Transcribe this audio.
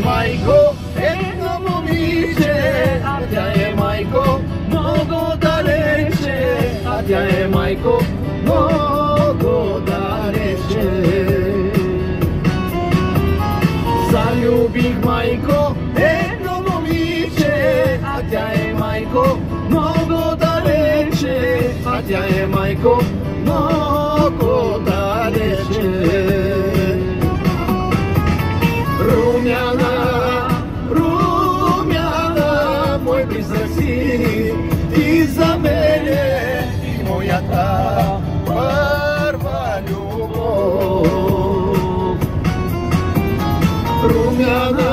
Majko, jedno momиче, a tя е майко, много далече, a tя е майко, много далече. Залюбих майко, едно момиче, a tя е майко, много далече, a tя е майко, много далече. Румяна, румяна, мой близък си, ти за мене и моята първа любов. Румяна,